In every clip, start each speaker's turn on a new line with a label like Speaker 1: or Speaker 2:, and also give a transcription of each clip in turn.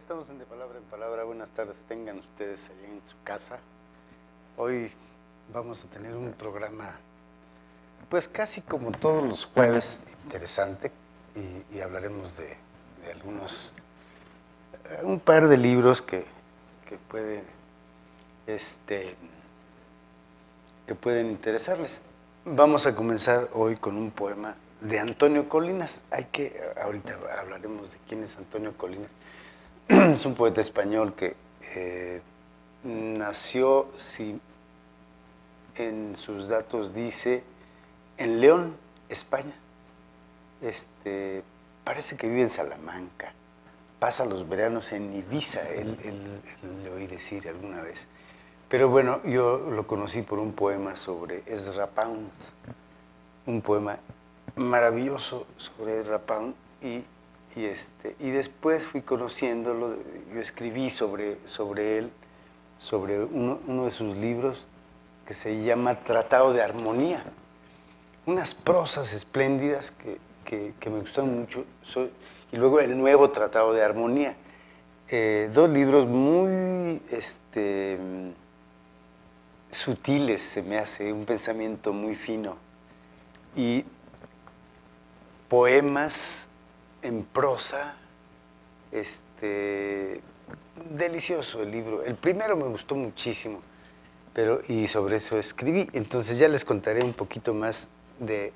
Speaker 1: estamos en De Palabra en Palabra. Buenas tardes, tengan ustedes allá en su casa. Hoy vamos a tener un programa, pues casi como todos los jueves, interesante, y hablaremos de algunos, un par de libros que pueden interesarles. Vamos a comenzar hoy con un poema de Antonio Colinas. Ahorita hablaremos de quién es Antonio Colinas. Es un poeta español que nació, si en sus datos dice, en León, España. Parece que vive en Salamanca. Pasa los veranos en Ibiza, él le oí decir alguna vez. Pero bueno, yo lo conocí por un poema sobre Ezra Pound, un poema maravilloso sobre Ezra Pound, y después fui conociéndolo. Yo escribí sobre él, sobre uno de sus libros que se llama Tratado de Armonía. Unas prosas espléndidas que me gustaron mucho, y luego el nuevo Tratado de Armonía. Dos libros muy sutiles, se me hace, un pensamiento muy fino, y poemas en prosa, delicioso el libro. El primero me gustó muchísimo, y sobre eso escribí. Entonces ya les contaré un poquito más de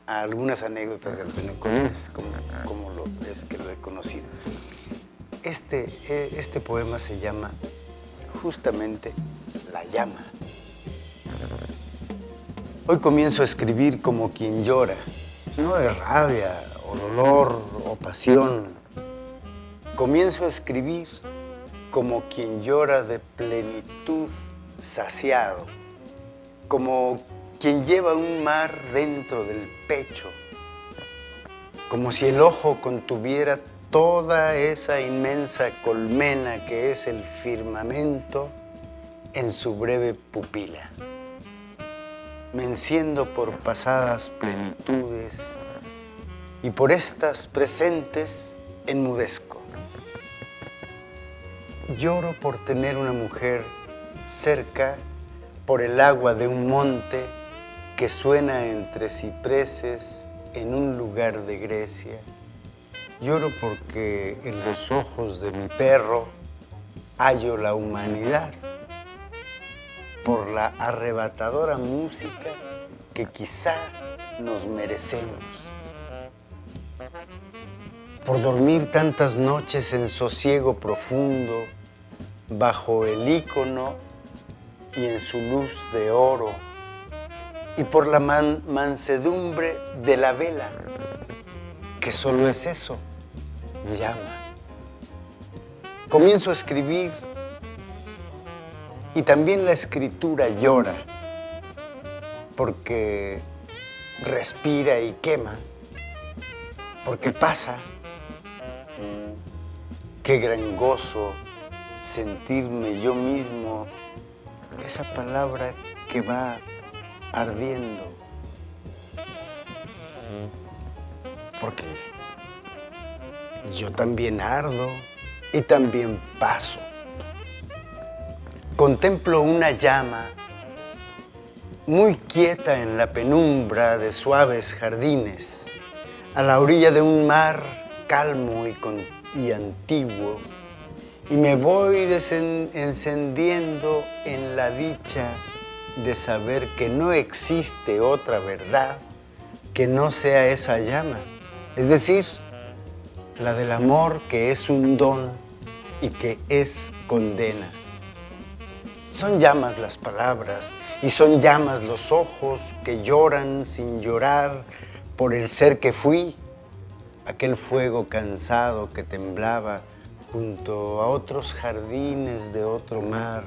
Speaker 1: algunas anécdotas de Antonio Colinas, como es que lo he conocido. Este poema se llama justamente La llama. Hoy comienzo a escribir como quien llora, no de rabia o dolor o pasión. Comienzo a escribir como quien llora de plenitud saciado, como quien lleva un mar dentro del pecho, como si el ojo contuviera toda esa inmensa colmena que es el firmamento en su breve pupila. Me enciendo por pasadas plenitudes y por estas presentes enmudezco. Lloro por tener una mujer cerca, por el agua de un monte que suena entre cipreses en un lugar de Grecia. Lloro porque en los ojos de mi perro hallo la humanidad, por la arrebatadora música que quizá nos merecemos, por dormir tantas noches en sosiego profundo, bajo el ícono y en su luz de oro, y por la mansedumbre de la vela, que solo es eso, llama. Comienzo a escribir y también la escritura llora, porque respira y quema, porque pasa. Qué gran gozo sentirme yo mismo esa palabra que va ardiendo, porque yo también ardo y también paso. Contemplo una llama muy quieta en la penumbra de suaves jardines, a la orilla de un mar calmo y antiguo, y me voy encendiendo en la dicha de saber que no existe otra verdad que no sea esa llama, es decir, la del amor, que es un don y que es condena. Son llamas las palabras y son llamas los ojos que lloran sin llorar por el ser que fui, aquel fuego cansado que temblaba junto a otros jardines de otro mar,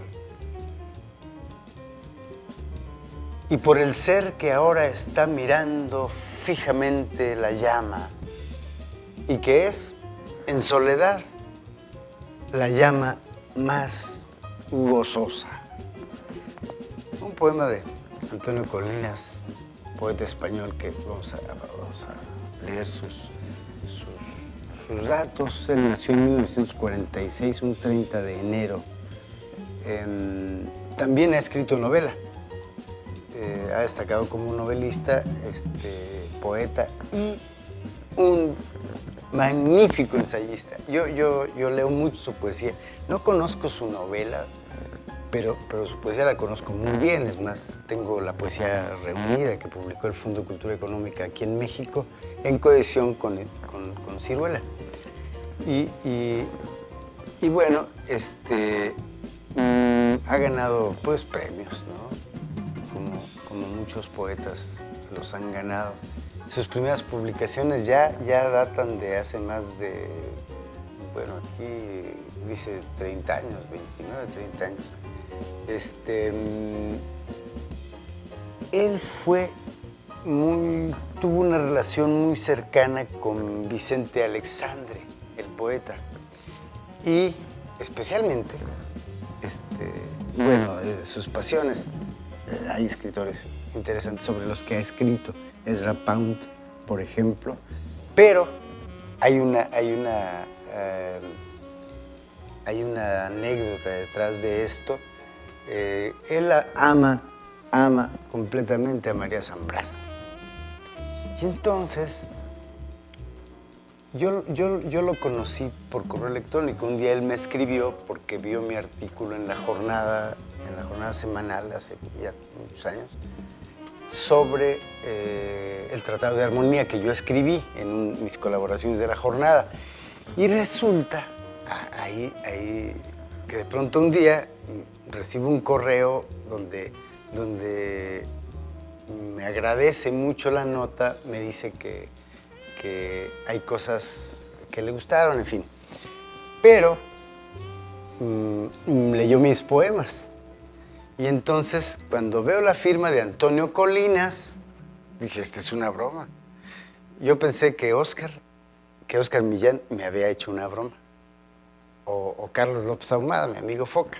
Speaker 1: y por el ser que ahora está mirando fijamente la llama y que es, en soledad, la llama más gozosa. Un poema de Antonio Colinas, poeta español, que vamos a leer sus datos. Él nació en 1946, un 30 de enero. También ha escrito novela. Ha destacado como novelista, poeta y un magnífico ensayista. Yo leo mucho su poesía. No conozco su novela, pero su poesía la conozco muy bien. Es más, tengo la poesía reunida que publicó el Fondo de Cultura Económica aquí en México en coedición con Siruela. Y bueno, ha ganado pues premios, ¿no? Como muchos poetas los han ganado. Sus primeras publicaciones ya datan de hace más de, bueno, aquí dice 30 años, 29, 30 años. Él tuvo una relación muy cercana con Vicente Alexandre, el poeta, y especialmente, bueno, sus pasiones. Hay escritores interesantes sobre los que ha escrito, Ezra Pound, por ejemplo, pero hay una anécdota detrás de esto. Él ama completamente a María Zambrano. Y entonces, yo lo conocí por correo electrónico. Un día él me escribió porque vio mi artículo en la jornada semanal, hace ya muchos años, sobre el Tratado de Armonía que yo escribí en mis colaboraciones de la jornada. Y resulta, ahí que de pronto un día recibo un correo donde me agradece mucho la nota, me dice que hay cosas que le gustaron, en fin. Pero leyó mis poemas. Y entonces, cuando veo la firma de Antonio Colinas, dije, esta es una broma. Yo pensé que Óscar Millán me había hecho una broma. O Carlos López Ahumada, mi amigo Foca.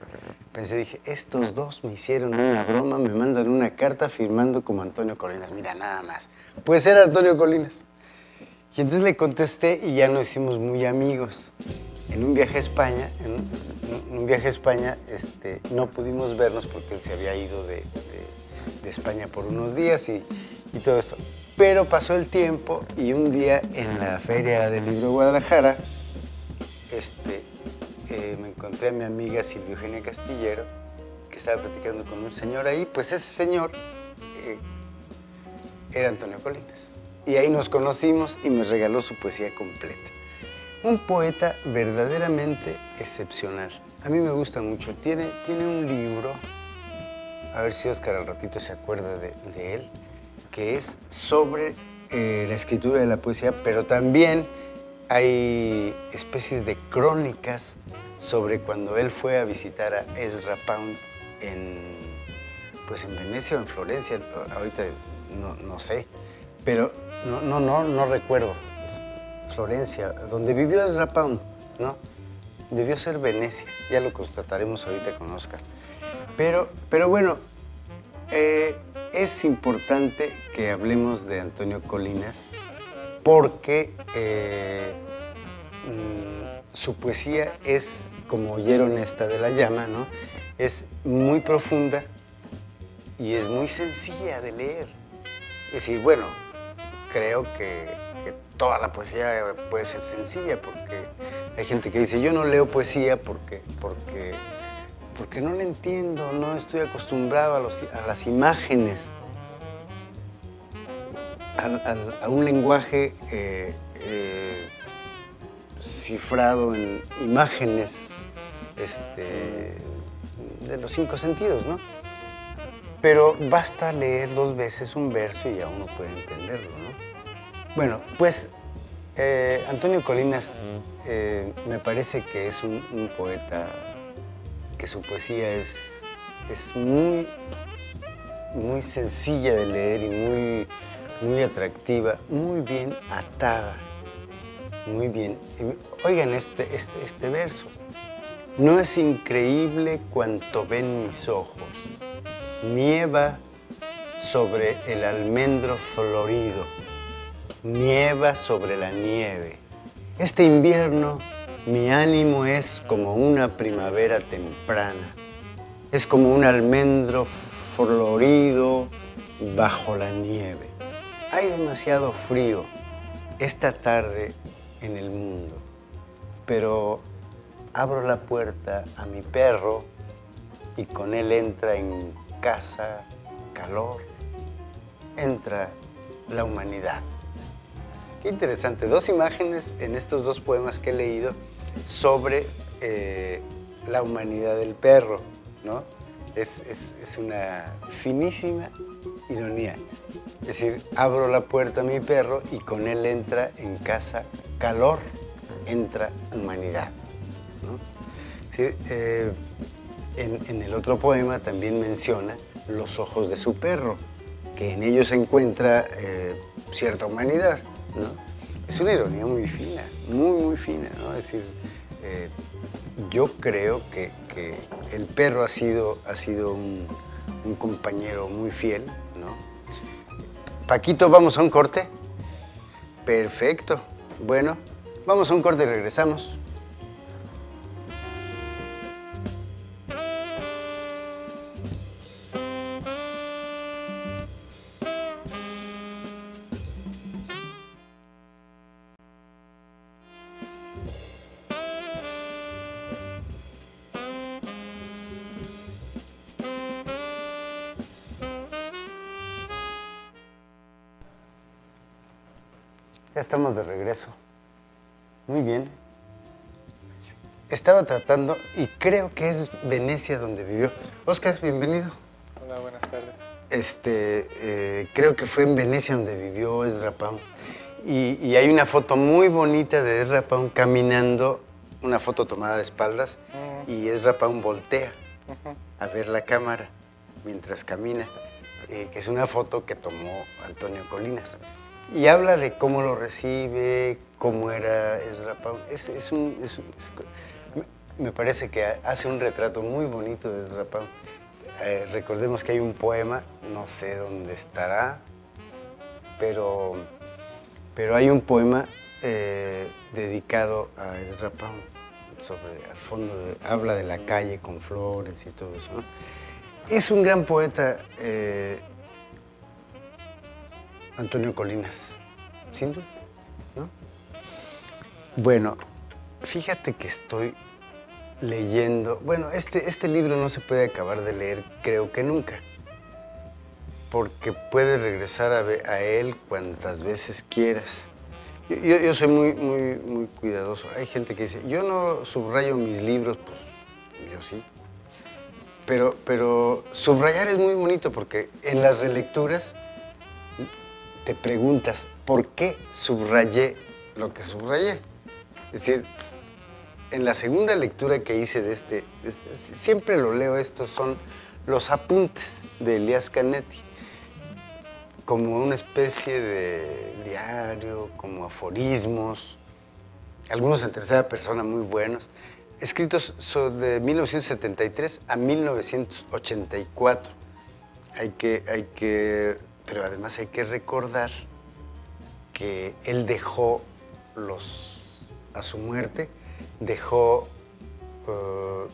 Speaker 1: Dije, estos dos me hicieron una broma, me mandan una carta firmando como Antonio Colinas. Mira, nada más. Puede ser Antonio Colinas. Y entonces le contesté y ya nos hicimos muy amigos. En un viaje a España, no pudimos vernos porque él se había ido de España por unos días y todo eso. Pero pasó el tiempo y un día en la Feria del Libro de Guadalajara, me encontré a mi amiga Silvia Eugenia Castillero, que estaba platicando con un señor ahí. Pues ese señor era Antonio Colinas. Y ahí nos conocimos y me regaló su poesía completa. Un poeta verdaderamente excepcional. A mí me gusta mucho. Tiene un libro, a ver si Óscar al ratito se acuerda de él, que es sobre la escritura de la poesía, pero también hay especies de crónicas sobre cuando él fue a visitar a Ezra Pound en Venecia o en Florencia, ahorita no sé, pero no recuerdo. Florencia, donde vivió Ezra Pound, ¿no? Debió ser Venecia, ya lo constataremos ahorita con Óscar. Pero bueno, es importante que hablemos de Antonio Colinas porque su poesía es, como oyeron esta de La Llama, ¿no? Es muy profunda y es muy sencilla de leer. Es decir, bueno, creo que toda la poesía puede ser sencilla porque hay gente que dice, yo no leo poesía porque no la entiendo, no estoy acostumbrado a las imágenes, a un lenguaje cifrado en imágenes de los 5 sentidos, ¿no? Pero basta leer 2 veces un verso y ya uno puede entenderlo, ¿no? Bueno, pues Antonio Colinas me parece que es un poeta que su poesía es muy sencilla de leer y muy atractiva, muy bien atada, muy bien. Oigan este verso. No es increíble cuanto ven mis ojos, nieva sobre el almendro florido, nieva sobre la nieve, Este invierno mi ánimo es como una primavera temprana. Es como un almendro florido bajo la nieve. Hay demasiado frío esta tarde en el mundo, pero abro la puerta a mi perro y con él entra en casa calor, entra la humanidad. Qué interesante, dos imágenes en estos dos poemas que he leído sobre la humanidad del perro, ¿no? Es una finísima ironía. Es decir, abro la puerta a mi perro y con él entra en casa calor, entra humanidad, ¿no? Es decir, en el otro poema también menciona los ojos de su perro, que en ellos se encuentra cierta humanidad, ¿no? Es una ironía muy fina, muy fina, ¿no? Es decir, yo creo que el perro ha sido un compañero muy fiel, ¿no? Paquito, ¿vamos a un corte? Perfecto. Bueno, vamos a un corte y regresamos. Ya estamos de regreso. Muy bien. Estaba tratando, y creo que es Venecia donde vivió. Óscar, bienvenido.
Speaker 2: Hola, buenas tardes.
Speaker 1: Creo que fue en Venecia donde vivió Ezra Pound. Y hay una foto muy bonita de Ezra Pound caminando, una foto tomada de espaldas, y Ezra Pound voltea a ver la cámara mientras camina, que es una foto que tomó Antonio Colinas. Y habla de cómo lo recibe, cómo era Ezra Pound. Me parece que hace un retrato muy bonito de Ezra Pound. Recordemos que hay un poema, no sé dónde estará, pero hay un poema dedicado a Ezra Pound, al fondo, habla de la calle con flores y todo eso, ¿no? Es un gran poeta, Antonio Colinas, sin duda, ¿no? Bueno, fíjate que estoy leyendo, bueno, este libro no se puede acabar de leer, creo que nunca, porque puedes regresar a él cuantas veces quieras. Yo soy muy cuidadoso. Hay gente que dice, yo no subrayo mis libros, pues yo sí. Pero subrayar es muy bonito porque en las relecturas te preguntas, ¿por qué subrayé lo que subrayé? Es decir, en la segunda lectura que hice siempre lo leo, estos son los apuntes de Elias Canetti, como una especie de diario, como aforismos, algunos en tercera persona muy buenos, escritos de 1973 a 1984. Pero además hay que recordar que él dejó a su muerte, dejó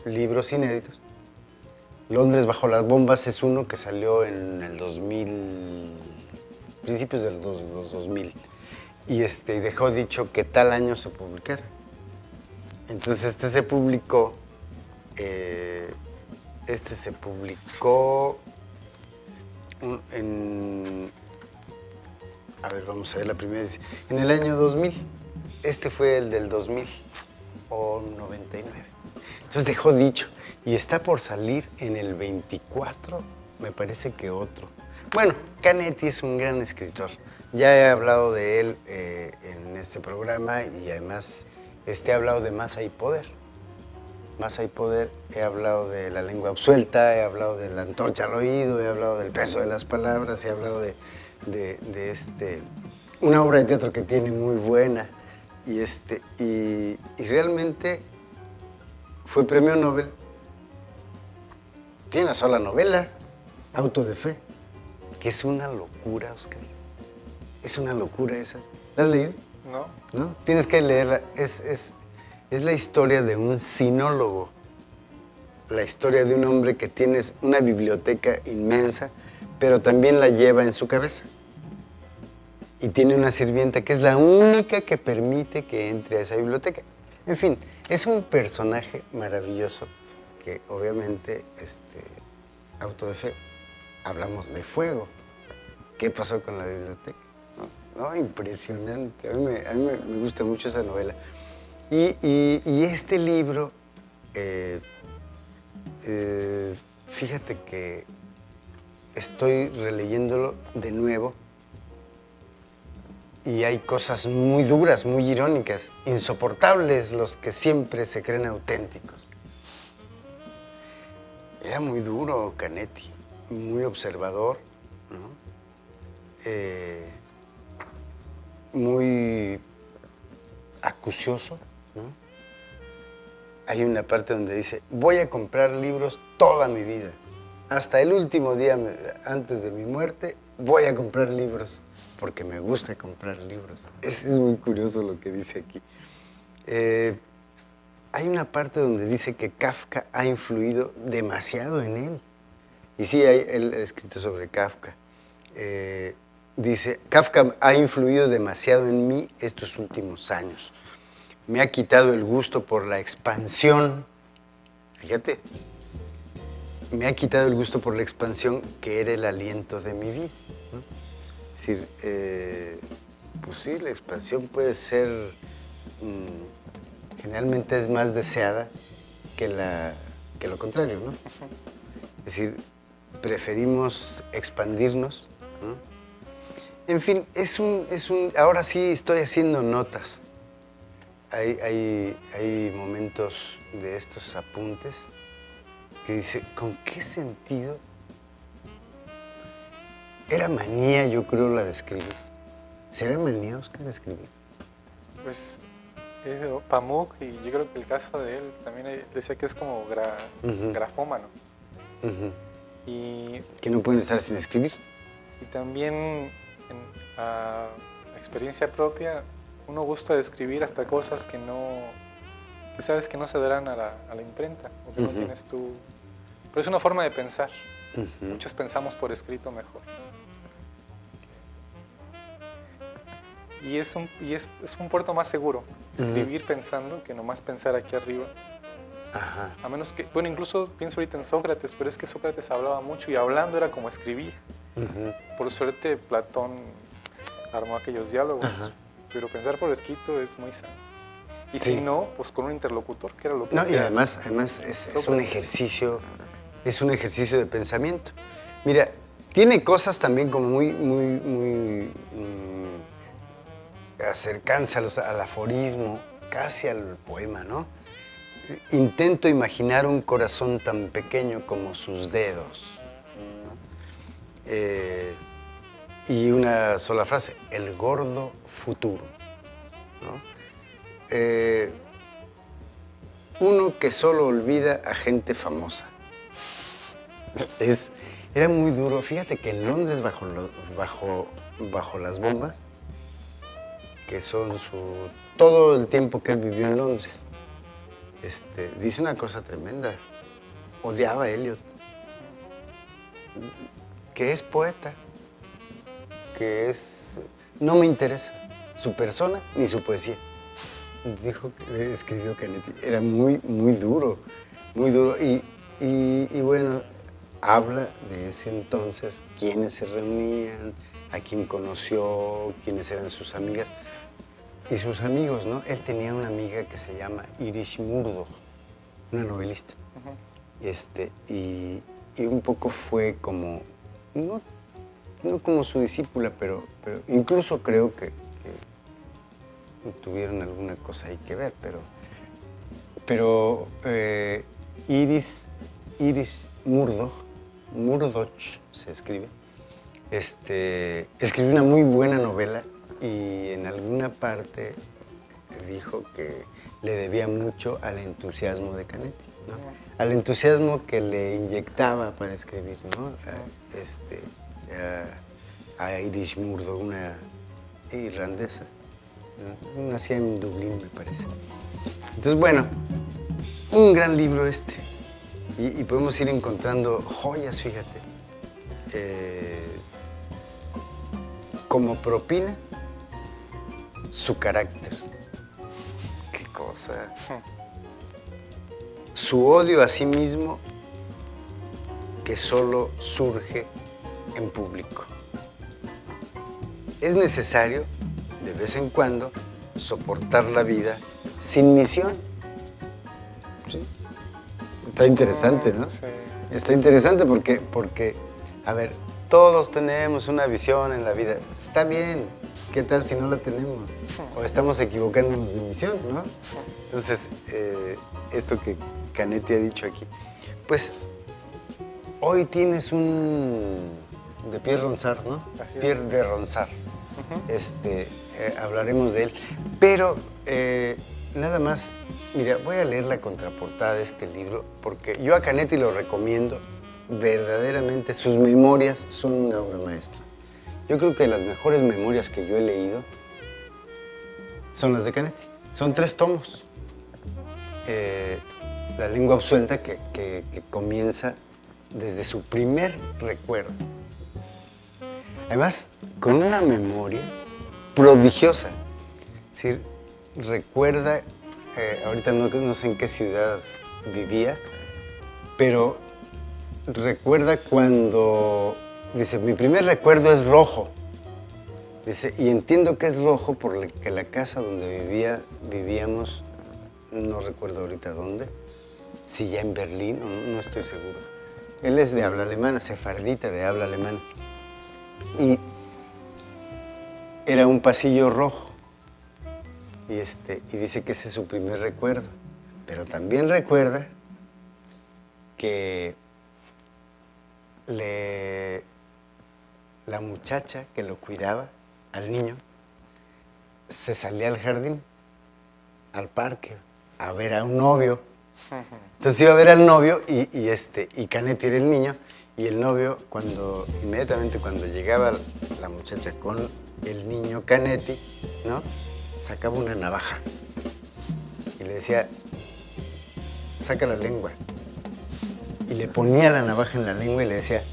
Speaker 1: libros inéditos. Londres bajo las bombas es uno que salió en el 2000, principios de los 2000, y dejó dicho que tal año se publicara. Entonces este se publicó a ver, vamos a ver la primera, en el año 2000. Este fue el del 2000 o 99. Entonces dejó dicho, y está por salir en el 24, me parece que otro. Bueno, Canetti es un gran escritor. Ya he hablado de él en este programa y además he hablado de Más hay poder. Más hay poder, he hablado de La lengua absuelta, he hablado de La antorcha al oído, he hablado del peso de las palabras, he hablado de una obra de teatro que tiene muy buena. Y realmente fue premio Nobel. Tiene una sola novela, Auto de Fe, que es una locura, Óscar. Es una locura esa. ¿La has leído?
Speaker 2: ¿No?
Speaker 1: ¿no? Tienes que leerla. Es la historia de un sinólogo, la historia de un hombre que tiene una biblioteca inmensa, pero también la lleva en su cabeza. Y tiene una sirvienta que es la única que permite que entre a esa biblioteca. En fin, es un personaje maravilloso que obviamente, auto de fe, hablamos de fuego. ¿Qué pasó con la biblioteca? No, impresionante. A mí me gusta mucho esa novela. Y este libro, fíjate que estoy releyéndolo de nuevo y hay cosas muy duras, muy irónicas, insoportables los que siempre se creen auténticos. Era muy duro Canetti, muy observador, ¿no? Muy acucioso, ¿no? Hay una parte donde dice, voy a comprar libros toda mi vida. Hasta el último día antes de mi muerte, voy a comprar libros, porque me gusta comprar libros. Es muy curioso lo que dice aquí. Hay una parte donde dice que Kafka ha influido demasiado en él. Y sí, él ha escrito sobre Kafka. Dice, Kafka ha influido demasiado en mí estos últimos años. Me ha quitado el gusto por la expansión. Fíjate, me ha quitado el gusto por la expansión que era el aliento de mi vida, ¿no? Es decir, pues sí, la expansión puede ser, generalmente es más deseada que lo contrario, ¿no? Es decir, preferimos expandirnos, ¿no? En fin, ahora sí estoy haciendo notas. Hay momentos de estos apuntes que dice, ¿con qué sentido? Era manía, yo creo, la de escribir. ¿Será manía, Oscar, escribir?
Speaker 2: Pues Pamuk, y yo creo que el caso de él también decía que es como grafómano. Y
Speaker 1: que no pueden estar sin escribir.
Speaker 2: Y también, a experiencia propia, uno gusta de escribir hasta cosas que sabes que no se darán a la imprenta, o que no tienes tú. Pero es una forma de pensar. Muchos pensamos por escrito mejor. Y es un puerto más seguro, escribir pensando que nomás pensar aquí arriba.
Speaker 1: Ajá.
Speaker 2: A menos que, bueno, incluso pienso ahorita en Sócrates, pero es que Sócrates hablaba mucho y hablando era como escribir. Por suerte Platón armó aquellos diálogos, pero pensar por escrito es muy sano. Y
Speaker 1: sí.
Speaker 2: si no, pues con un interlocutor, que era lo que
Speaker 1: no,
Speaker 2: hacía.
Speaker 1: Y además es un ejercicio de pensamiento. Mira, tiene cosas también como muy acercanza al aforismo, casi al poema, ¿no? Intento imaginar un corazón tan pequeño como sus dedos, ¿no? Y una sola frase, el gordo futuro, ¿no? Uno que solo olvida a gente famosa. Era muy duro. Fíjate que en Londres, bajo las bombas, que son todo el tiempo que él vivió en Londres, dice una cosa tremenda. Odiaba a Eliot, que es poeta, no me interesa su persona ni su poesía. Dijo que escribió Canetti. Era muy duro, muy duro. Y bueno, habla de ese entonces, quiénes se reunían, a quién conoció, quiénes eran sus amigas. Y sus amigos, ¿no? Él tenía una amiga que se llama Iris Murdoch, una novelista. Y un poco fue como, no como su discípula, pero incluso creo que tuvieron alguna cosa ahí que ver, pero Iris Murdoch se escribe, escribió una muy buena novela y en alguna parte dijo que le debía mucho al entusiasmo de Canetti, ¿no? Al entusiasmo que le inyectaba para escribir, ¿no? A Iris Murdoch, una irlandesa. Nacía en Dublín, me parece. Entonces, bueno, un gran libro este. Y podemos ir encontrando joyas, fíjate. Como propina, su carácter. Qué cosa. Su odio a sí mismo, que solo surge en público. Es necesario, de vez en cuando, soportar la vida sin misión. ¿Sí? Está interesante, ¿no?
Speaker 2: Sí.
Speaker 1: Está interesante porque, a ver, todos tenemos una visión en la vida. Está bien, ¿qué tal si no la tenemos? O estamos equivocándonos de misión, ¿no? Entonces, esto que Canetti ha dicho aquí, pues hoy tienes de Pierre Ronsard, ¿no?
Speaker 2: Así es.
Speaker 1: Pierre de Ronsard. Hablaremos de él, pero nada más, mira, voy a leer la contraportada de este libro porque yo a Canetti lo recomiendo, verdaderamente sus memorias son una obra maestra. Yo creo que las mejores memorias que yo he leído son las de Canetti, son 3 tomos. La lengua absuelta que comienza desde su primer recuerdo. Además, con una memoria prodigiosa. Es decir, recuerda, ahorita no sé en qué ciudad vivía, pero recuerda cuando, dice, mi primer recuerdo es rojo. Dice, y entiendo que es rojo porque la casa donde vivíamos, no recuerdo ahorita dónde, si ya en Berlín o no estoy seguro. Él es de habla alemana, sefardita de habla alemana. Y era un pasillo rojo. Y dice que ese es su primer recuerdo. Pero también recuerda que la muchacha que lo cuidaba, al niño, se salía al jardín, al parque, a ver a un novio. Entonces iba a ver al novio y Canetti era el niño. Y el novio, inmediatamente cuando llegaba la muchacha con el niño Canetti, ¿no? Sacaba una navaja y le decía, saca la lengua. Y le ponía la navaja en la lengua y le decía,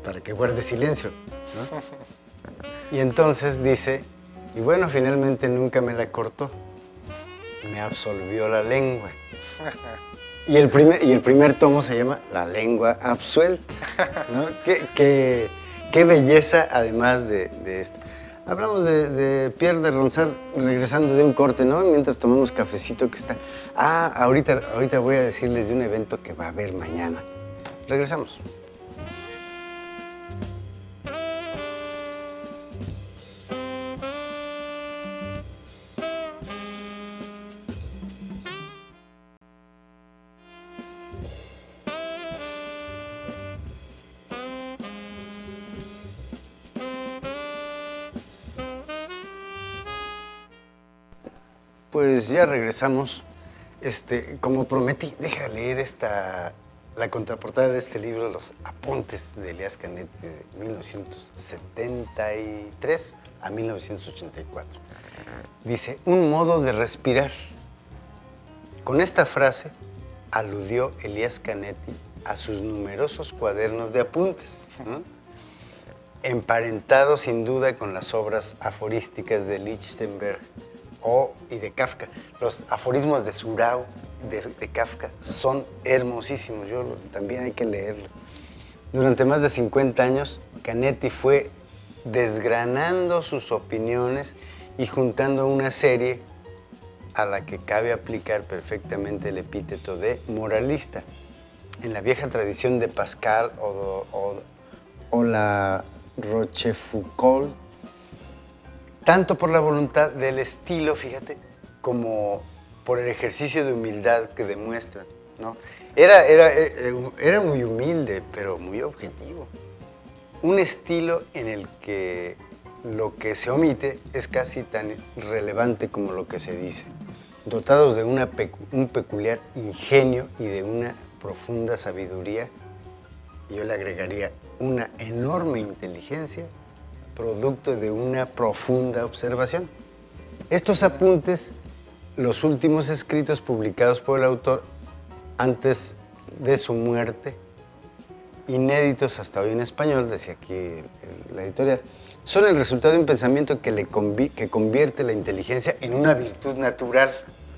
Speaker 1: para que guarde silencio, ¿no? Y entonces dice, y bueno, finalmente nunca me la cortó, me absolvió la lengua. Y el primer tomo se llama La lengua absuelta, ¿no? Qué belleza, además de esto. Hablamos de Pierre de Ronsard regresando de un corte, ¿no? Mientras tomamos cafecito que está... ahorita voy a decirles de un evento que va a haber mañana. Regresamos. Pues ya regresamos. Como prometí, deja leer la contraportada de este libro, Los apuntes de Elias Canetti, de 1973 a 1984. Dice, un modo de respirar. Con esta frase aludió Elias Canetti a sus numerosos cuadernos de apuntes, ¿no? Emparentado sin duda con las obras aforísticas de Lichtenberg y de Kafka. Los aforismos de Seurat de Kafka son hermosísimos, también hay que leerlos. Durante más de 50 años, Canetti fue desgranando sus opiniones y juntando una serie a la que cabe aplicar perfectamente el epíteto de moralista. En la vieja tradición de Pascal o la Rochefoucauld, tanto por la voluntad del estilo, fíjate, como por el ejercicio de humildad que demuestra, ¿no? Era muy humilde, pero muy objetivo. Un estilo en el que lo que se omite es casi tan relevante como lo que se dice, dotados de un peculiar ingenio y de una profunda sabiduría yo le agregaría una enorme inteligencia, producto de una profunda observación. Estos apuntes, los últimos escritos publicados por el autor antes de su muerte, inéditos hasta hoy en español, decía aquí la editorial, son el resultado de un pensamiento que convierte la inteligencia en una virtud natural.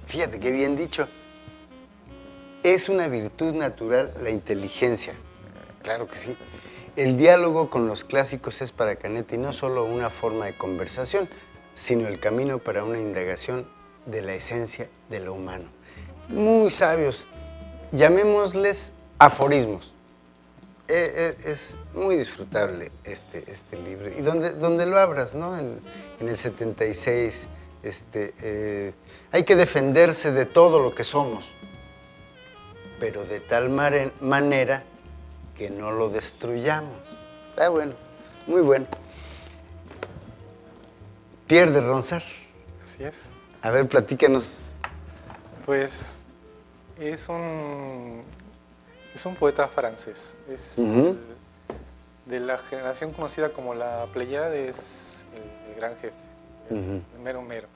Speaker 1: Fíjate qué bien dicho. Es una virtud natural la inteligencia. Claro que sí. El diálogo con los clásicos es para Canetti no solo una forma de conversación, sino el camino para una indagación de la esencia de lo humano. Muy sabios. Llamémosles aforismos. Es muy disfrutable este libro. Y donde lo abras, ¿no? En el 76, hay que defenderse de todo lo que somos, pero de tal manera que no lo destruyamos. Está bueno, muy bueno. Pierre de Ronsard.
Speaker 2: Así es.
Speaker 1: A ver, platícanos.
Speaker 2: Pues es un poeta francés. Es de la generación conocida como la Pléyade, es el gran jefe, el mero mero.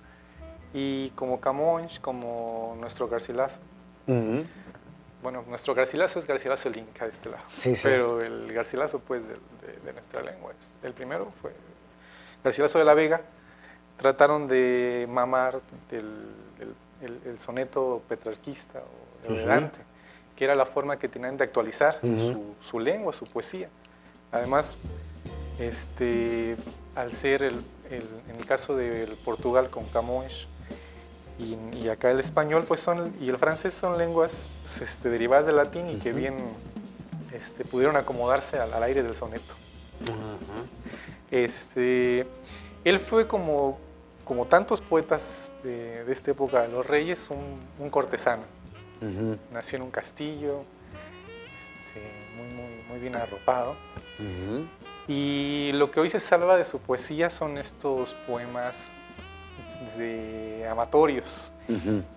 Speaker 2: Y como Camões, como nuestro Garcilaso. Bueno, nuestro Garcilaso es Garcilaso el Inca de este lado.
Speaker 1: Sí, sí.
Speaker 2: Pero el Garcilaso, pues, de nuestra lengua. El primero fue Garcilaso de la Vega. Trataron de mamar el soneto petrarquista o de Dante, que era la forma que tenían de actualizar su lengua, su poesía. Además, al ser en el caso del Portugal con Camões y acá el español y el francés son lenguas pues, derivadas del latín y que bien pudieron acomodarse al aire del soneto. Él fue como tantos poetas de esta época de los reyes, un cortesano. Nació en un castillo, muy bien arropado. Y lo que hoy se salva de su poesía son estos poemas amatorios.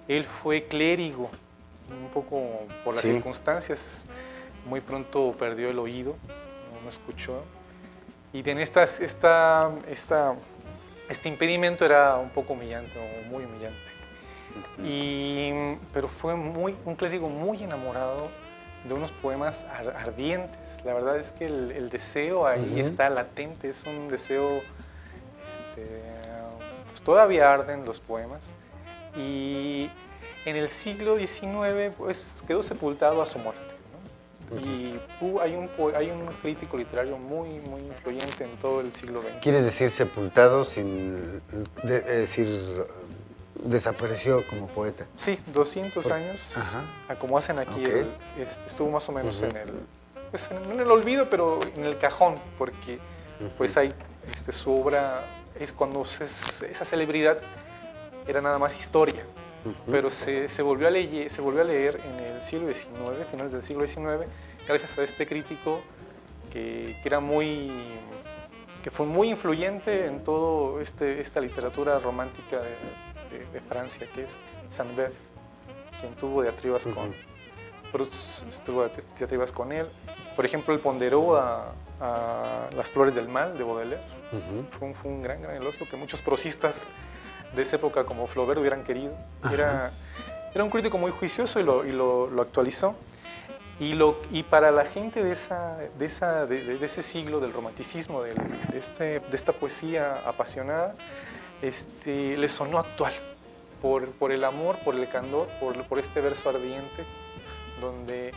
Speaker 2: Él fue clérigo, un poco por las circunstancias. Muy pronto perdió el oído, no escuchó. Y en este impedimento era un poco humillante, o muy humillante. Pero fue un clérigo muy enamorado de unos poemas ardientes. La verdad es que el deseo ahí está latente, es un deseo, pues todavía arden los poemas. Y en el siglo XIX pues, quedó sepultado a su muerte, ¿no? Y hay un crítico literario muy influyente en todo el siglo XX.
Speaker 1: ¿Quieres decir sepultado sin decir desapareció como poeta?
Speaker 2: Sí, 200 años, como hacen aquí. Estuvo más o menos en el olvido, pero en el cajón, porque pues hay su obra, es cuando esa celebridad era nada más historia, pero se volvió a leer en el siglo XIX, finales del siglo XIX, gracias a este crítico que fue muy influyente en toda esta literatura romántica de Francia, que es Sainte-Beuve, quien tuvo diatribas con Proust, estuvo diatribas con él. Por ejemplo, él ponderó a Las Flores del Mal de Baudelaire. Fue un gran elogio que muchos prosistas de esa época como Flaubert hubieran querido. Era un crítico muy juicioso y lo actualizó. Y para la gente de ese siglo, del romanticismo, de esta poesía apasionada, le sonó actual por el amor, por el candor, por este verso ardiente, donde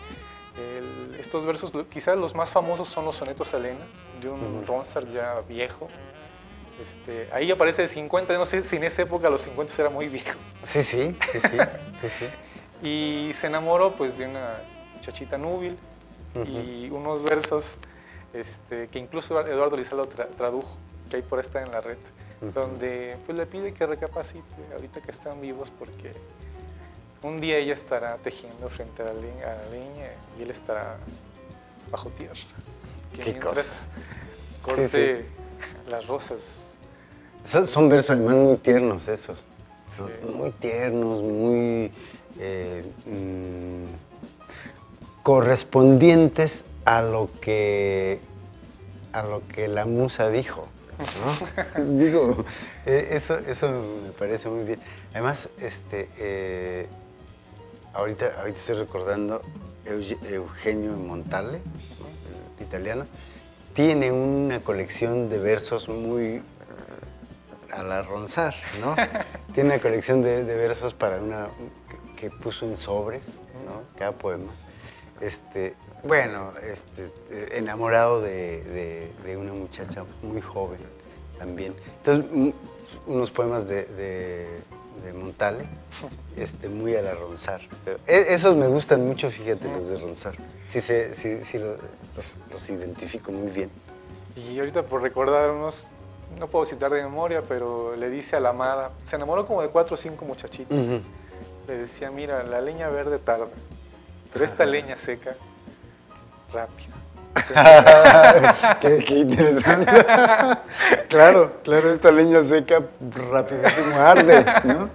Speaker 2: estos versos, quizás los más famosos son los sonetos a Helena, de un Ronsard ya viejo. Ahí aparece de 50, no sé si en esa época los 50 era muy viejo.
Speaker 1: Sí.
Speaker 2: Y se enamoró pues de una muchachita núbil y unos versos que incluso Eduardo Lizaldo tradujo, que ahí por ahí está en la red, donde pues le pide que recapacite ahorita que están vivos, porque un día ella estará tejiendo frente a la leña y él estará bajo tierra. Que mientras corte las rosas.
Speaker 1: Son versos además muy tiernos esos. Muy tiernos, muy correspondientes a lo que la musa dijo, ¿no? Digo, eso me parece muy bien. Además, ahorita estoy recordando Eugenio Montale, el italiano, tiene una colección de versos muy a la Ronsard, ¿no? Tiene una colección de versos para que puso en sobres, ¿no? Cada poema. Bueno, enamorado de una muchacha muy joven también. Entonces, unos poemas de Montale, muy a la Ronsard. Pero esos me gustan mucho, fíjate, los de Ronsard. Sí, los identifico muy bien.
Speaker 2: Y ahorita por recordar unos, no puedo citar de memoria, pero le dice a la amada, se enamoró como de 4 o 5 muchachitos. Le decía, mira, la leña verde tarda, pero esta leña seca, rápida.
Speaker 1: Qué interesante. Claro, esta leña seca rapidísimo arde, ¿no?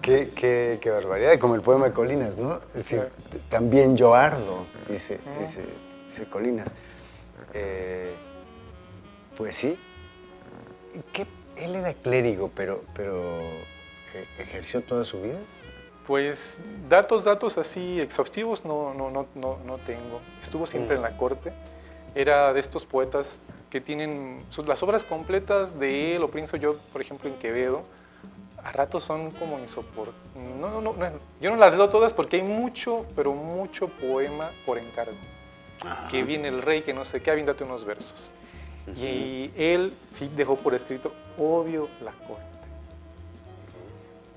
Speaker 1: Qué barbaridad, como el poema de Colinas, ¿no? Es decir, también yo ardo, dice Colinas. Pues sí. Él era clérigo, pero ¿ejerció toda su vida?
Speaker 2: Pues datos así exhaustivos no tengo. Estuvo siempre en la corte. Era de estos poetas que tienen las obras completas de él, o pienso yo, por ejemplo, en Quevedo, a ratos son como insoportables. Yo no las leo todas porque hay mucho, pero mucho poema por encargo. Que viene el rey, que no sé qué, aviéntate unos versos. Y él sí dejó por escrito, odio la corte.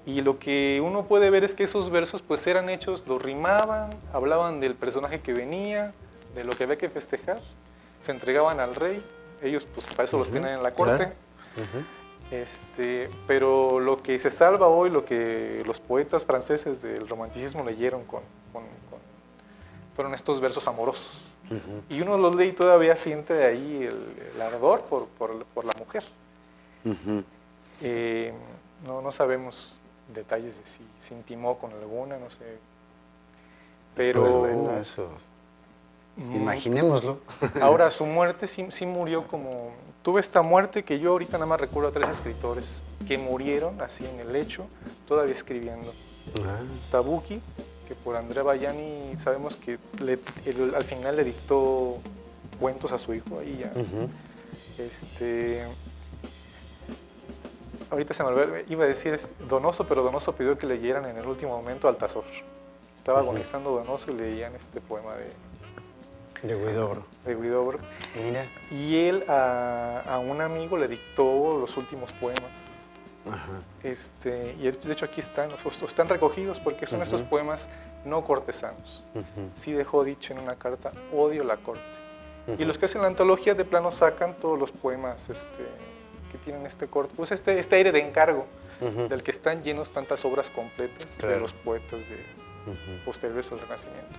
Speaker 2: Y lo que uno puede ver es que esos versos pues eran hechos, los rimaban, hablaban del personaje que venía, de lo que había que festejar, se entregaban al rey, ellos pues para eso los tienen en la corte. Claro. Pero lo que se salva hoy, lo que los poetas franceses del romanticismo leyeron fueron estos versos amorosos. Y uno los lee y todavía siente de ahí el ardor por la mujer. No sabemos detalles de si se intimó con alguna, no sé. Pero
Speaker 1: pues bueno, eso, imaginémoslo.
Speaker 2: Ahora, su muerte sí murió como... Tuve esta muerte que yo ahorita nada más recuerdo a 3 escritores que murieron así en el lecho, todavía escribiendo. Tabucchi, que por Andrea Vallani sabemos que al final le dictó cuentos a su hijo, ahí ya. Ahorita se me olvidó, iba a decir Donoso, pero Donoso pidió que leyeran en el último momento Altazor. Estaba agonizando Donoso y leían este poema
Speaker 1: de Huidobro.
Speaker 2: De Huidobro.
Speaker 1: Mira.
Speaker 2: Y él a un amigo le dictó los últimos poemas. Y de hecho aquí están recogidos porque son estos poemas no cortesanos. Sí dejó dicho en una carta, odio la corte. Y los que hacen la antología de plano sacan todos los poemas que tienen este corpus, este aire de encargo, del que están llenos tantas obras completas de los poetas posteriores al Renacimiento.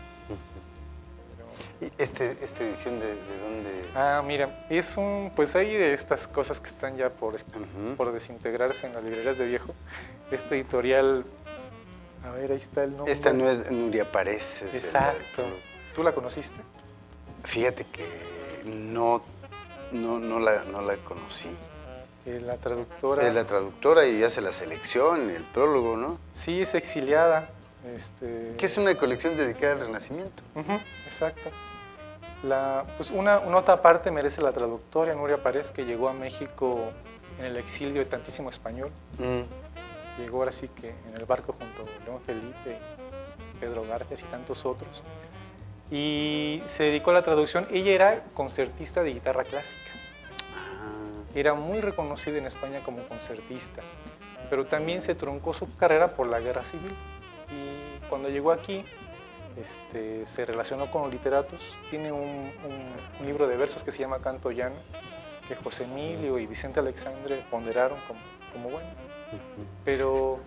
Speaker 1: ¿Y esta edición de dónde?
Speaker 2: Mira, pues hay de estas cosas que están ya por desintegrarse en las librerías de viejo. Este editorial, a ver, ahí está el nombre.
Speaker 1: Esta no es Nuria Párez.
Speaker 2: Exacto. ¿Tú la conociste?
Speaker 1: Fíjate que no la conocí.
Speaker 2: La traductora.
Speaker 1: La traductora y hace la selección, el prólogo, ¿no?
Speaker 2: Sí, es exiliada.
Speaker 1: Que es una colección dedicada al Renacimiento.
Speaker 2: Exacto. Pues una nota aparte merece la traductora Nuria Párez, que llegó a México en el exilio de tantísimo español. Llegó ahora sí que en el barco junto a León Felipe, Pedro Garfias y tantos otros. Y se dedicó a la traducción. Ella era concertista de guitarra clásica. Era muy reconocida en España como concertista, pero también se truncó su carrera por la guerra civil. Y cuando llegó aquí, se relacionó con los literatos. Tiene un libro de versos que se llama Canto Llano, que José Emilio y Vicente Alexandre ponderaron como bueno. Pero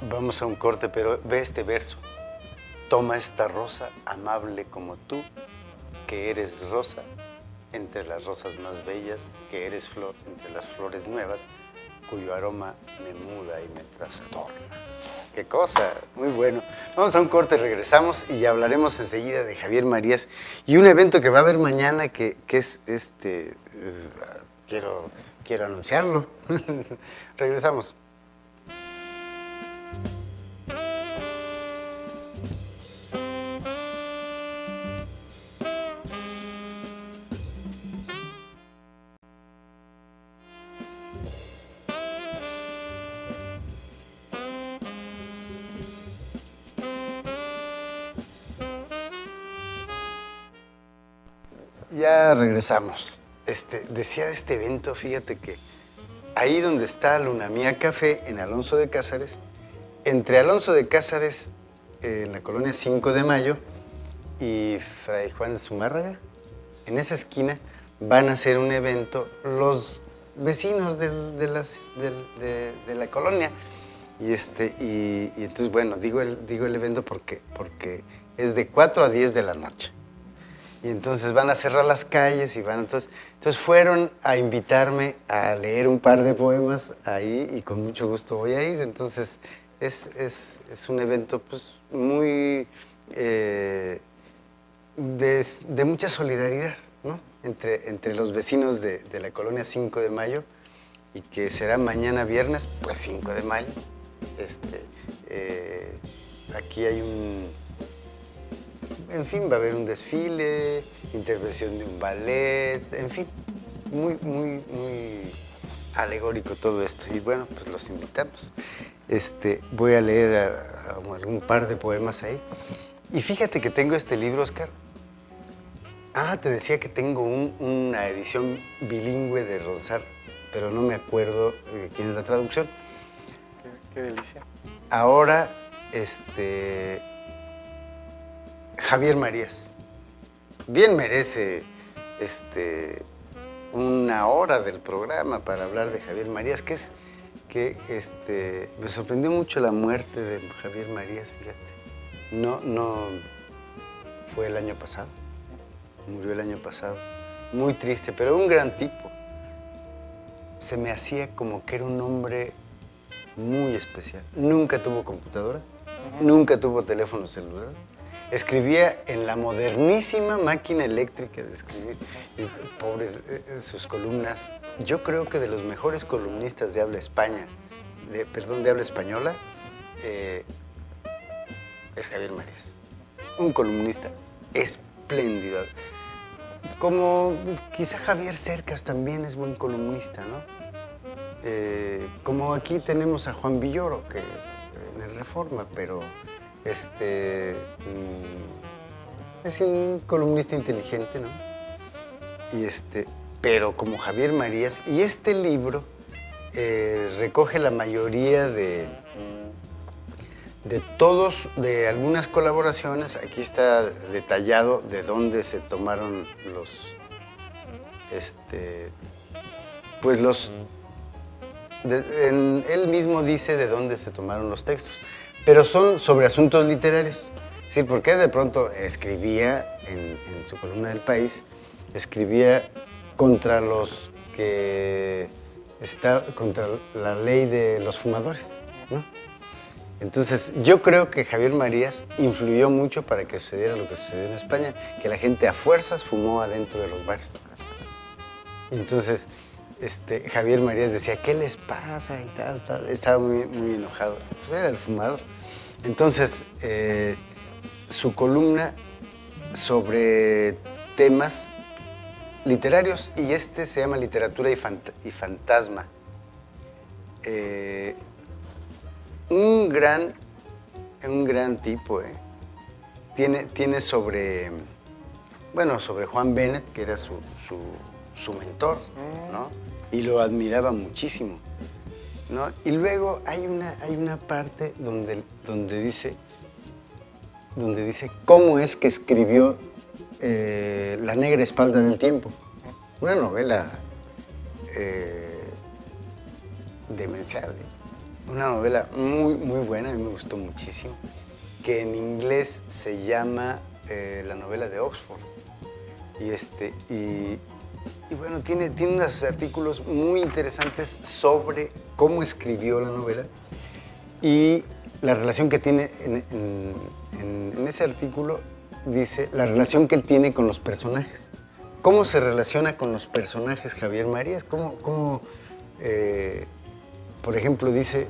Speaker 1: Vamos a un corte, pero ve este verso. Toma esta rosa amable como tú, que eres rosa entre las rosas más bellas, que eres flor entre las flores nuevas, cuyo aroma me muda y me trastorna. qué cosa, muy bueno. Vamos a un corte, regresamos y hablaremos enseguida de Javier Marías y un evento que va a haber mañana que es quiero anunciarlo. Regresamos. Ya regresamos. Decía de este evento, fíjate que ahí donde está Lunamía Café, en Alonso de Cázares, entre Alonso de Cázares, en la colonia 5 de Mayo, y Fray Juan de Zumárraga, en esa esquina van a hacer un evento los vecinos de la colonia. Y entonces, bueno, digo el evento porque es de 4 a 10 de la noche. Y entonces van a cerrar las calles y entonces fueron a invitarme a leer un par de poemas ahí y con mucho gusto voy a ir. Entonces es un evento pues muy de mucha solidaridad, ¿no? Entre los vecinos de la colonia 5 de Mayo y que será mañana viernes, pues 5 de mayo. Aquí hay en fin, va a haber un desfile, intervención de un ballet, en fin, muy, muy, muy alegórico todo esto. Y bueno, pues los invitamos. Voy a leer algún par de poemas ahí. Y fíjate que tengo este libro, Oscar. Te decía que tengo una edición bilingüe de Ronsard, pero no me acuerdo de quién es la traducción.
Speaker 2: Qué delicia.
Speaker 1: Ahora, Javier Marías. Bien merece una hora del programa para hablar de Javier Marías, me sorprendió mucho la muerte de Javier Marías, fíjate. No fue el año pasado, murió el año pasado. Muy triste, pero un gran tipo. Se me hacía como que era un hombre muy especial. Nunca tuvo computadora, nunca tuvo teléfono celular. Escribía en la modernísima máquina eléctrica de escribir. Y pobres, sus columnas. Yo creo que de los mejores columnistas de habla de habla española, es Javier Marías. Un columnista espléndido. Como quizá Javier Cercas también es buen columnista, ¿no? Como aquí tenemos a Juan Villoro, que en el Reforma, pero es un columnista inteligente, ¿no? Pero como Javier Marías, y este libro recoge la mayoría de algunas colaboraciones. Aquí está detallado de dónde se tomaron él mismo dice de dónde se tomaron los textos, pero son sobre asuntos literarios. Sí, porque de pronto escribía en su columna del País, escribía contra contra la ley de los fumadores, ¿no? Entonces, yo creo que Javier Marías influyó mucho para que sucediera lo que sucedió en España, que la gente a fuerzas fumó adentro de los bares. Y entonces, Javier Marías decía, ¿qué les pasa? Y tal. Estaba muy, muy enojado. Pues era el fumador. Entonces, su columna sobre temas literarios, y se llama Literatura y Fantasma. Un gran tipo, ¿eh? Tiene sobre Juan Bennett, que era su mentor, ¿no? Y lo admiraba muchísimo, ¿no? Y luego hay una parte donde dice cómo es que escribió La negra espalda del tiempo, una novela demencial, ¿eh? Una novela muy, muy buena, a mí me gustó muchísimo, que en inglés se llama La novela de Oxford. Y bueno, tiene unos artículos muy interesantes sobre cómo escribió la novela. Y la relación que tiene, en ese artículo dice la relación que él tiene con los personajes. ¿Cómo se relaciona con los personajes Javier Marías? Por ejemplo, dice,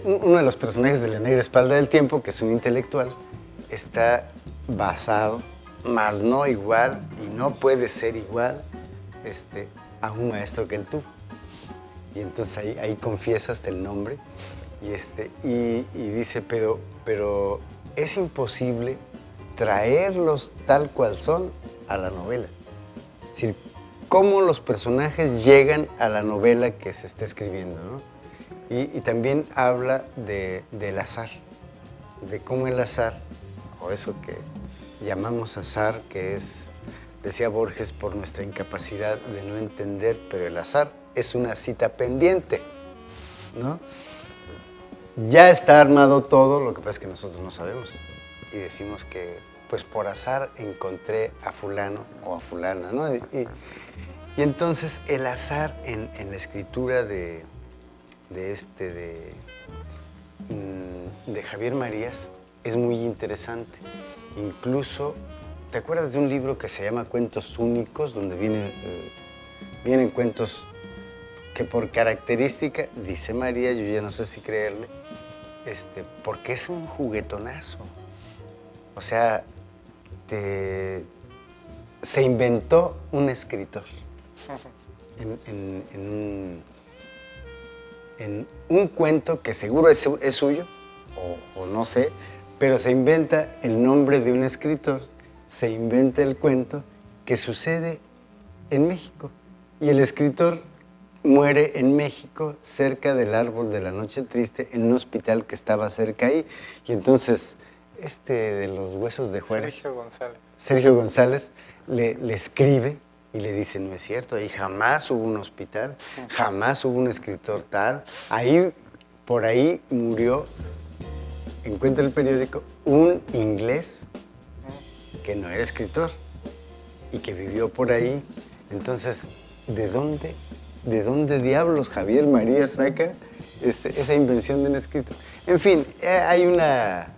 Speaker 1: uno de los personajes de La Negra Espalda del Tiempo, que es un intelectual, está basado, más no igual, y no puede ser igual, a un maestro que él tuvo. Y entonces ahí confiesa hasta el nombre, y dice, pero es imposible traerlos tal cual son a la novela. Es decir, cómo los personajes llegan a la novela que se está escribiendo, ¿no? Y también habla del azar, de cómo el azar, o eso que llamamos azar, que es, decía Borges, por nuestra incapacidad de no entender, pero el azar es una cita pendiente, ¿no? Ya está armado todo, lo que pasa es que nosotros no sabemos. Y decimos que, pues por azar encontré a fulano o a fulana, ¿no? Y entonces el azar en la escritura de Javier Marías es muy interesante. Incluso, ¿te acuerdas de un libro que se llama Cuentos Únicos, donde vienen cuentos que por característica, dice María, yo ya no sé si creerle, porque es un juguetonazo? O sea, se inventó un escritor en un cuento que seguro es suyo, o no sé, pero se inventa el nombre de un escritor, se inventa el cuento que sucede en México. Y el escritor muere en México, cerca del Árbol de la Noche Triste, en un hospital que estaba cerca ahí. Y entonces, de los Huesos de Juárez, Sergio González le escribe y le dice, no es cierto, ahí jamás hubo un hospital, jamás hubo un escritor tal. Por ahí murió, encuentra el periódico, un inglés que no era escritor y que vivió por ahí. Entonces, ¿de dónde diablos Javier Marías saca esa invención de un escritor? En fin, hay una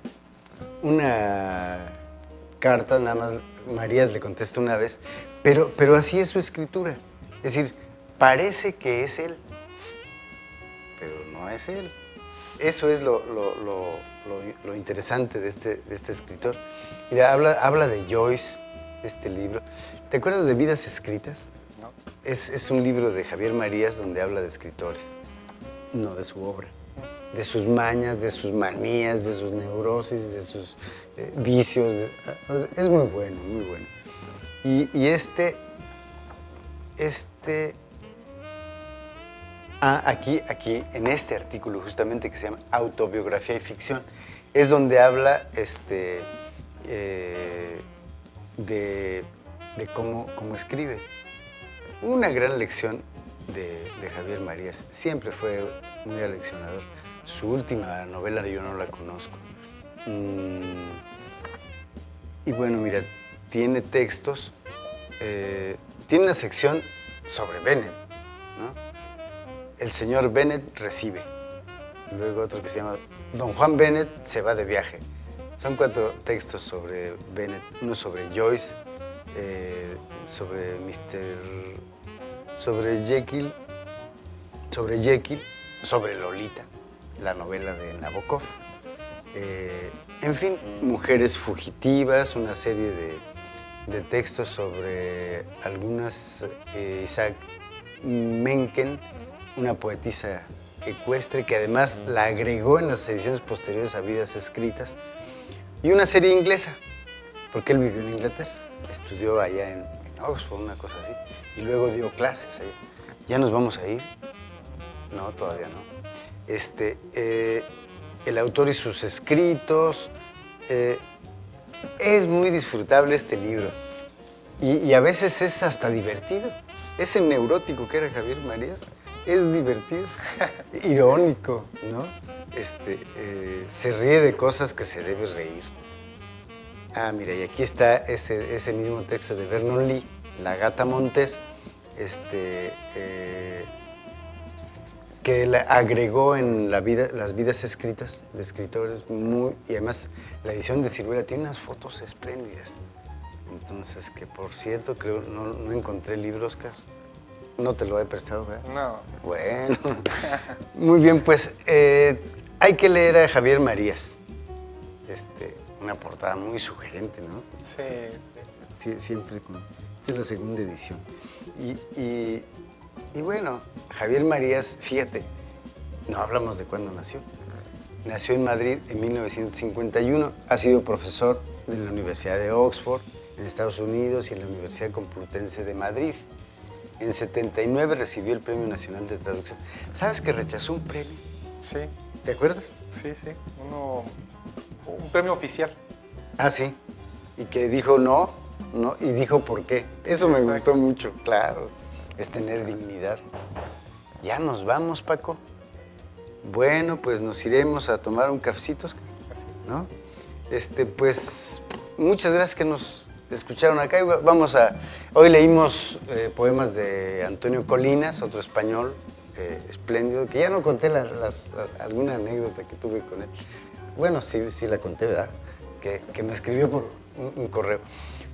Speaker 1: carta, nada más Marías le contesta una vez, pero así es su escritura. Es decir, parece que es él, pero no es él. Eso es lo interesante de este escritor. Mira, habla de Joyce, este libro. ¿Te acuerdas de Vidas Escritas?
Speaker 2: No.
Speaker 1: Es un libro de Javier Marías donde habla de escritores, no de su obra, de sus mañas, de sus manías, de sus neurosis, de sus vicios. Es muy bueno, muy bueno. Y aquí, en este artículo justamente que se llama Autobiografía y Ficción, es donde habla de cómo escribe. Una gran lección de Javier Marías, siempre fue muy aleccionador. Su última novela yo no la conozco. Y bueno, mira, tiene textos, tiene una sección sobre Bennett, ¿no? El señor Bennett recibe. Luego otro que se llama Don Juan Bennett se va de viaje. Son 4 textos sobre Bennett, uno sobre Joyce, sobre Jekyll, sobre Lolita, la novela de Nabokov. En fin, Mujeres Fugitivas, una serie de textos sobre algunas, Isaac Mencken, una poetisa ecuestre que además la agregó en las ediciones posteriores a Vidas Escritas, y una serie inglesa, porque él vivió en Inglaterra, estudió allá en Oxford, una cosa así, y luego dio clases allá. ¿Ya nos vamos a ir? No, todavía no. El autor y sus escritos. Es muy disfrutable este libro, y a veces es hasta divertido. Ese neurótico que era Javier Marías es divertido, irónico, ¿no? Se ríe de cosas que se debe reír. Ah, mira, y aquí está ese mismo texto de Vernon Lee, La Gata Montés, que agregó en las vidas escritas de escritores y además la edición de Ciruela tiene unas fotos espléndidas. Entonces, que por cierto, creo, no encontré el libro, Oscar. No te lo he prestado, ¿verdad?
Speaker 2: No.
Speaker 1: Bueno, muy bien, pues hay que leer a Javier Marías. Una portada muy sugerente, ¿no?
Speaker 2: Sí, sí.
Speaker 1: Siempre con... Esta es la segunda edición. Y bueno, Javier Marías, fíjate, no hablamos de cuándo nació. Nació en Madrid en 1951, ha sido profesor de la Universidad de Oxford, en Estados Unidos, y en la Universidad Complutense de Madrid. En 79 recibió el Premio Nacional de Traducción. ¿Sabes que rechazó un premio?
Speaker 2: Sí.
Speaker 1: ¿Te acuerdas?
Speaker 2: Sí. Un premio oficial.
Speaker 1: Ah, sí. Y que dijo no, y dijo por qué. Eso me gustó mucho, claro. Es tener dignidad. Ya nos vamos, Paco. Bueno, pues nos iremos a tomar un cafecito, ¿no? Pues muchas gracias que nos escucharon acá. Hoy leímos poemas de Antonio Colinas, otro español espléndido, que ya no conté alguna anécdota que tuve con él. Bueno, sí la conté, ¿verdad? Que me escribió por un correo.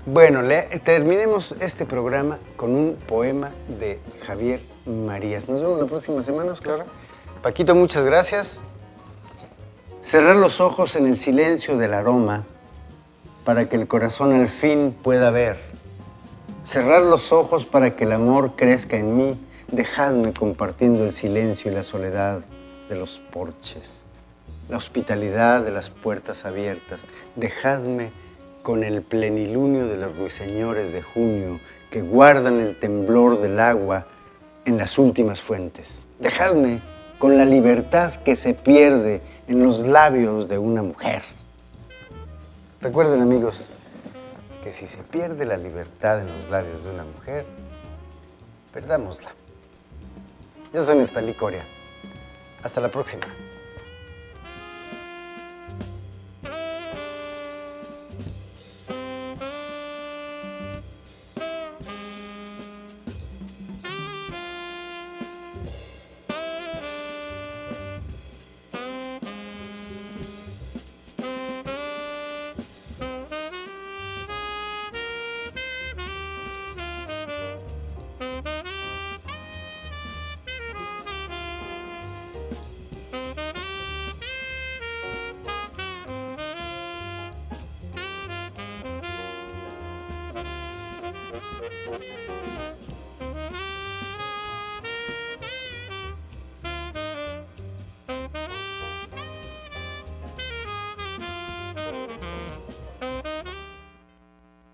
Speaker 1: Bueno, terminemos este programa con un poema de Javier Marías. Nos vemos la próxima semana, Oscar.
Speaker 2: Claro.
Speaker 1: Paquito, muchas gracias. Cerrar los ojos en el silencio del aroma para que el corazón al fin pueda ver. Cerrar los ojos para que el amor crezca en mí. Dejadme compartiendo el silencio y la soledad de los porches, la hospitalidad de las puertas abiertas. Dejadme con el plenilunio de los ruiseñores de junio que guardan el temblor del agua en las últimas fuentes. Dejadme con la libertad que se pierde en los labios de una mujer. Recuerden, amigos, que si se pierde la libertad en los labios de una mujer, perdámosla. Yo soy Neftalí Coria. Hasta la próxima.